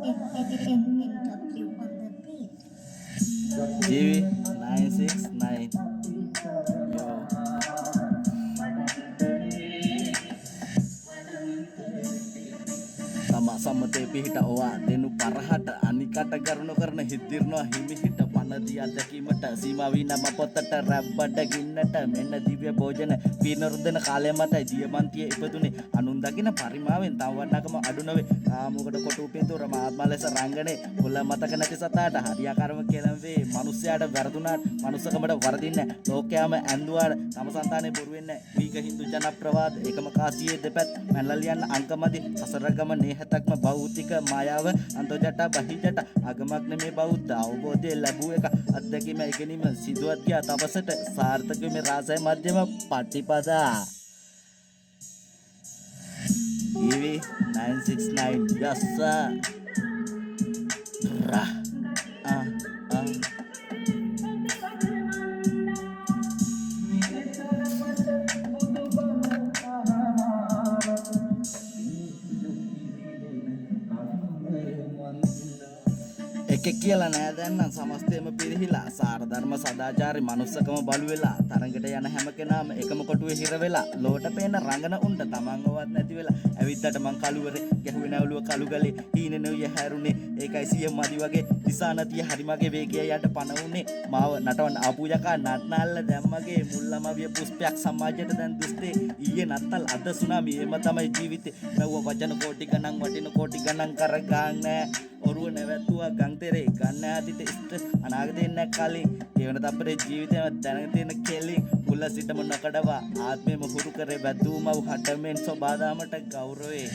NW on the beat. GV 969. Yo. Sama sama tepi hita owa denu parahata anikata garuno karna hidirno himi hita panadiya dakimata සීමාවී නම පොතට රැබ්බට ගින්නට මෙන්න දිව්‍ය භෝජන පිනරුදන කාලය මතයි දියමන්තිය ඉපදුනේ අනුන් දකින පරිමාවෙන් තවන්නකම අඩු නොවේ කාමුකට කොටු පින්තූර මාත්මා ලෙස රංගනේ මුල මතක නැති සතාට හරියාකාරම කෙලම් වේ මිනිස්යාට වැරදුනාට මනුස්සකමට වරදින්නේ ලෝකයාම ඇඳුවාට තම సంతානේ බොරු වෙන්නේ වීක හින්දු ජනප්‍රවාද එකම කාසියේ දෙපැත් මැනලා ලියන්න අංකමදි සසරගම නේහතක්ම භෞතික මායාව අන්තෝජට බහිජට අගමක් නෙමේ බෞද්ධ අවබෝධය ලැබුව එක අත්දැකීම එකනිම සිදුවත් ගියා තවසට සාර්ථක මේ රාසය මධ්‍යම පටිපදා EV 969 yes sir Rah. එකෙක් කියලා නෑ දැන්නම් සමස්තයම පිරිහිලා සාර ධර්ම සදාචාරي මනුස්සකම බලු වෙලා තරඟට යන හැම කෙනාම එකම කොටුවේ හිර වෙලා ලෝට පේන රංගන උන්ට තමන්ගවත් නැති වෙලා ඇවිද්දට මං කලුවරේ ගැහුවේ නැවලුව කළු ගලේ හීන නෙවිය හැරුනේ ඒකයි සිය මදි වගේ දිසා නැතිය හරි මගේ වේගය යට පණ උනේ මාව නටවන්න ආපු යකා නටනල්ල දැම්මගේ මුල්ලම විය පුෂ්පයක් සමාජයට දැන් දුස්තේ ඊයේ නත්තල් අද සුනාමි එම තමයි ජීවිතේ මෙව වචන කෝටි ගණන් වටින කෝටි ගණන් කරගන්නේ ඔරුව නැවැත්තුවා ගං තෙරේ ගන්න ආදිත ස්ට්‍රෙස් අනාගතේ නැ කලින් ජීවන තප්පරේ ජීවිතේම දැනගෙන තියෙන කෙලින් මුල සිටම නොකඩවා ආත්මෙම හුරු කරේ වැදුමව හටමෙන් සබාදාමට ගෞරවේ